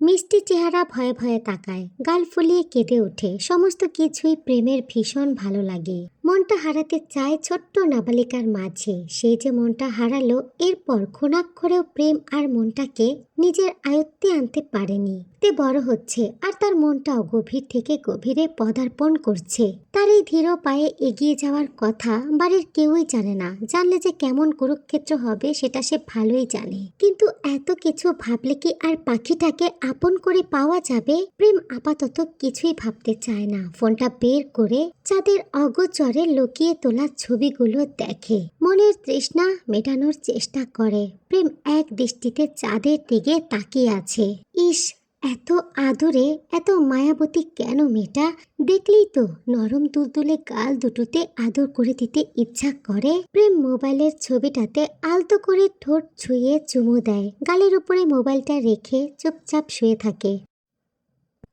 মিষ্টি চেহারা ভয়ে ভয়ে তাকায়, গাল ফুলিয়ে কেঁদে ওঠে। সমস্ত কিছুই প্রেমের ভীষণ ভালো লাগে। মনটা হারাতে চায় ছোট্ট নাবালিকার মাঝে। সে যে মনটা হারালো, এরপর ঘুণাক্ষরেও প্রেম আর মনটাকে নিজের আয়ত্তে আনতে পারেনি। তে বড় হচ্ছে আর তার মনটাও গভীর থেকে গভীরে পদার্পণ করছে। তার এই ধীর পায়ে এগিয়ে যাওয়ার কথা বাড়ির কেউই জানে না। জানলে যে কেমন কুরুক্ষেত্র হবে সেটা সে ভালোই জানে। কিন্তু এত কিছু ভাবলে কি আর পাখিটাকে আপন করে পাওয়া যাবে? প্রেম আপাতত কিছুই ভাবতে চায় না। ফোনটা বের করে চাঁদের অগোচরে লুকিয়ে তোলা ছবিগুলো দেখে। মনের তৃষ্ণা মেটানোর চেষ্টা করে। প্রেম এক দৃষ্টিতে চাঁদের দিকে তাকিয়ে আছে। ইস, এত আদরে, এত মায়াবতী কেন মেয়েটা? দেখলেই তো নরম তুলতুলে গাল দুটোতে আদর করে দিতে ইচ্ছা করে। প্রেম মোবাইলের ছবিটাতে আলতো করে ঠোঁট ছুঁয়ে চুমু দেয়। গালের উপরে মোবাইলটা রেখে চুপচাপ শুয়ে থাকে।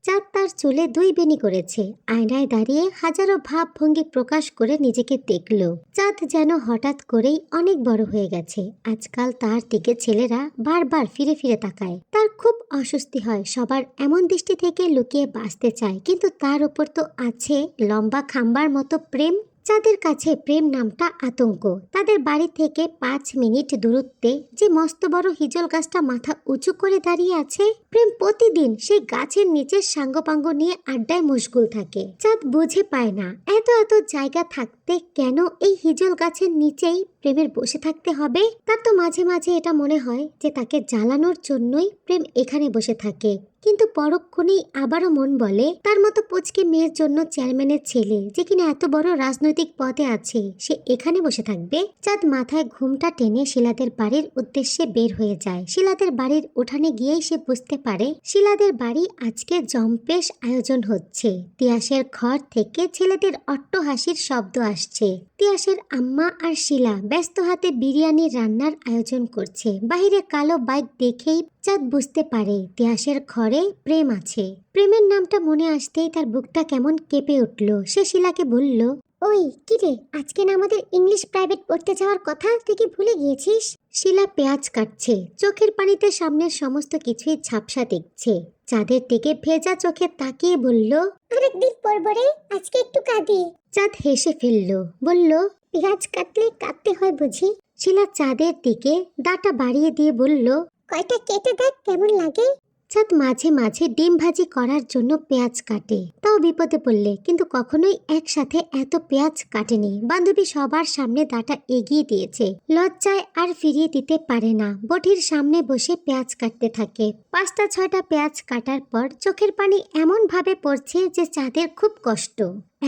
চাঁদ তার চুলে 2 বেনি করেছে। আয়নায় দাঁড়িয়ে হাজারো ভাবভঙ্গি প্রকাশ করে নিজেকে দেখল। চাঁদ যেন হঠাৎ করেই অনেক বড় হয়ে গেছে। আজকাল তার দিকে ছেলেরা বারবার ফিরে ফিরে তাকায়। তার খুব অস্বস্তি হয়। সবার এমন দৃষ্টি থেকে লুকিয়ে বাঁচতে চায়, কিন্তু তার উপর তো আছে লম্বা খাম্বার মতো প্রেম। চাঁদের কাছে প্রেম নামটা আতঙ্ক। তাদের বাড়ি থেকে 5 মিনিট দূরত্বে যে মস্ত বড় হিজল গাছটা মাথা উঁচু করে দাঁড়িয়ে আছে, প্রেম প্রতিদিন সেই গাছের নিচে সাঙ্গপাঙ্গ নিয়ে আড্ডায় মশগুল থাকে। চাঁদ বুঝে পায় না এত এত জায়গা থাকতে কেন এই হিজল গাছের নিচেই প্রেমের বসে থাকতে হবে। তার তো মাঝে মাঝে এটা মনে হয় যে তাকে জ্বালানোর জন্যই প্রেম এখানে বসে থাকে। কিন্তু পরক্ষণেই আবারও মন বলে তার মতো পুচকে মেয়ের জন্য চেয়ারম্যানের ছেলে, যে কিনা এত বড় রাজনৈতিক পদে আছে, সে এখানে বসে থাকবে। চাঁদ মাথায় ঘুমটা টেনে শিলাদের বাড়ির উদ্দেশ্যে বের হয়ে যায়। শিলাদের বাড়ির উঠানে গিয়েই সে বুঝতে পারে শিলাদের বাড়ি আজকে জম্পেশ আয়োজন হচ্ছে। তিয়াসের ঘর থেকে ছেলেদের অট্টহাসির শব্দ আসছে। তিয়াসের আম্মা আর শিলা ব্যস্ত হাতে বিরিয়ানি রান্নার আয়োজন করছে। বাহিরে কালো বাইক দেখেই চাঁদ বুঝতে পারে তিয়াসের ঘরে প্রেম আছে। প্রেমের নামটা মনে আসতেই তার বুকটা কেমন কেঁপে উঠল। সে শিলাকে বলল, ওই কিরে, আজকে না আমাদের ইংলিশ প্রাইভেট পড়তে যাওয়ার কথা, তুই কি ভুলে গিয়েছিস? শিলা পেঁয়াজ কাটছে। চোখের পানিতে সামনের সমস্ত কিছুই ঝাপসা দেখছে। চাঁদের দিকে ভেজা চোখে তাকিয়ে বলল, আরেকদিন পড়ব রে, আজকে একটু কাঁদি। চাঁদ হেসে ফেলল, বলল, পেঁয়াজ কাটলে কাটতে হয় বুঝি? শিলা চাঁদের দিকে দাঁটা বাড়িয়ে দিয়ে বলল, কয়টা কেটে দেখ কেমন লাগে। চাঁদ মাঝে মাঝে ডিম ভাজি করার জন্য পেঁয়াজ কাটে, তাও বিপদে পড়লে, কিন্তু কখনোই একসাথে এত পেঁয়াজ কাটেনি। বান্ধবী সবার সামনে দাঁটা এগিয়ে দিয়েছে, লজ্জায় আর ফিরিয়ে দিতে পারে না। বটির সামনে বসে পেঁয়াজ কাটতে থাকে। 5টা 6টা পেঁয়াজ কাটার পর চোখের পানি এমন ভাবে পড়ছে যে চাঁদের খুব কষ্ট।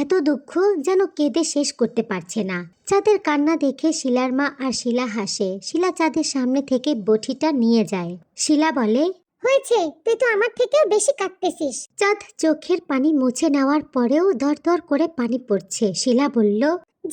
এত দুঃখ যেন কেঁদে শেষ করতে পারছে না। চাঁদের কান্না দেখে শিলার মা আর শিলা হাসে। শিলা চাঁদের সামনে থেকে বটিটা নিয়ে যায়। শিলা বলে, হয়েছে, তুই তো আমার থেকেও বেশি কাঁদতেছিস। চাঁদ চোখের পানি মুছে নেওয়ার পরেও দরদর করে পানি পড়ছে। শিলা বলল,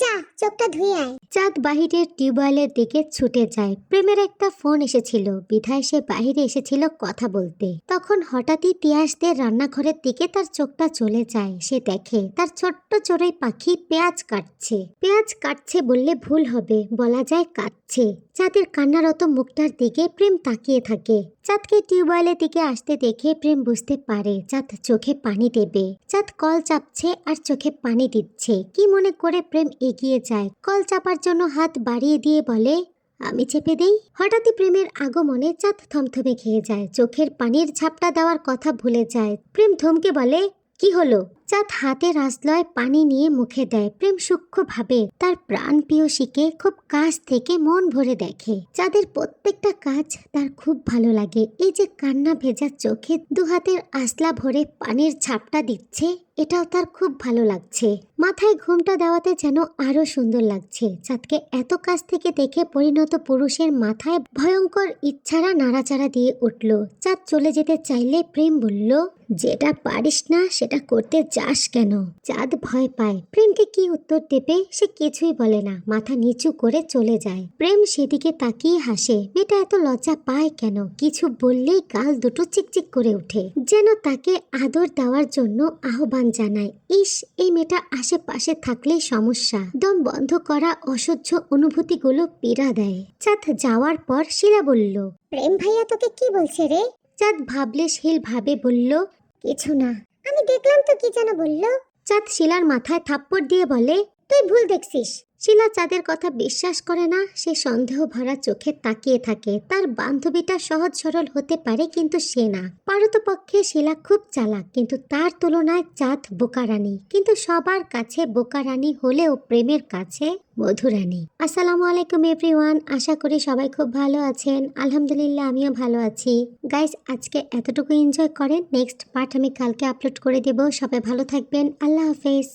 যা চোখটা ধুয়ে আয়। চাঁদ বাহিরের টিউবওয়েলের দিকে ছুটে যায়। প্রেমের একটা ফোন এসেছিল, বিধায় সে বাহিরে এসেছিল কথা বলতে। তখন হঠাৎই তিয়াসদের রান্নাঘরের দিকে তার চোখটা চলে যায়। সে দেখে তার ছোট্ট চড়ুই পাখি পেঁয়াজ কাটছে। পেঁয়াজ কাটছে বললে ভুল হবে, বলা যায় কাটছে। চাঁদের কান্নারত মুখটার দিকে প্রেম তাকিয়ে থাকে। চাঁদকে টিউবওয়েলের দিকে আসতে দেখে প্রেম বুঝতে পারে চাঁদ চোখে পানি দেবে। চাঁদ কল চাপছে আর চোখে পানি দিচ্ছে। কি মনে করে প্রেম এগিয়ে যায়, কল চাপার জন্য হাত বাড়িয়ে দিয়ে বলে, আমি চেপে দেই। হঠাৎই প্রেমের আগমনে চাঁদ থমথমে খেয়ে যায়। চোখের পানির ঝাপটা দেওয়ার কথা ভুলে যায়। প্রেম থমকে বলে, কি হলো? চাঁদ হাতের আঁচলয় পানি নিয়ে মুখে দেয়। প্রেম সূক্ষ্মভাবে তার প্রাণ প্রিয়সীকে খুব কাছ থেকে মন ভরে দেখে। চাঁদের প্রত্যেকটা কাজ তার খুব ভালো লাগে। এই যে কান্না ভেজা চোখে 2 হাতের আঁচলা ভরে পানির ঝাপটা দিচ্ছে, এটাও তার খুব ভালো লাগছে। মাথায় ঘুমটা দেওয়াতে যেন আরো সুন্দর লাগছে। চাঁদকে এত কাছ থেকে দেখে পরিণত পুরুষের মাথায় ভয়ঙ্কর ইচ্ছারা নাড়াচাড়া দিয়ে উঠল। চাঁদ চলে যেতে চাইলে প্রেম বলল, যেটা পারিস না সেটা করতে যাস কেন? চাঁদ ভয় পায় প্রেমকে কি উত্তর দেবে, সে কিছুই বলে না, মাথা নিচু করে চলে যায়। প্রেম সেদিকে তাকিয়ে হাসে। মেয়েটা এত লজ্জা পায় কেন? কিছু বললেই গাল দুটো চিকচিক করে ওঠে, যেন তাকে আদর দেওয়ার জন্য আহ্বান জানায়। ইস, এই মেয়েটা আশেপাশে থাকলেই সমস্যা। দম বন্ধ করা অসহ্য অনুভূতিগুলো পীড়া দেয়। চাঁদ যাওয়ার পর শিলা বলল, প্রেম ভাইয়া তোকে কি বলছে রে? চাঁদ ভাবলেশীল ভাবে বলল, কিছু না, আমি দেখলাম তো কি যেন বলল। চাঁদ শিলার মাথায় থাপ্পড় দিয়ে বলে, তুই ভুল দেখছিস। শিলা চাঁদের কথা বিশ্বাস করে না, সে সন্দেহ ভরা চোখে তাকিয়ে থাকে। তার বান্ধবীটা সহজ সরল হতে পারে কিন্তু সে না। পারতপক্ষে শিলা খুব চালাক, কিন্তু তার তুলনায় চাঁদ বোকারানী। কিন্তু সবার কাছে বোকারানী হলেও প্রেমের কাছে মধুরানী। আসসালামু আলাইকুম এভরিওয়ান, আশা করি সবাই খুব ভালো আছেন। আলহামদুলিল্লাহ আমিও ভালো আছি। গাইস, আজকে এতটুকু এনজয় করেন, নেক্সট পার্ট আমি কালকে আপলোড করে দেব। সবাই ভালো থাকবেন, আল্লাহ হাফেজ।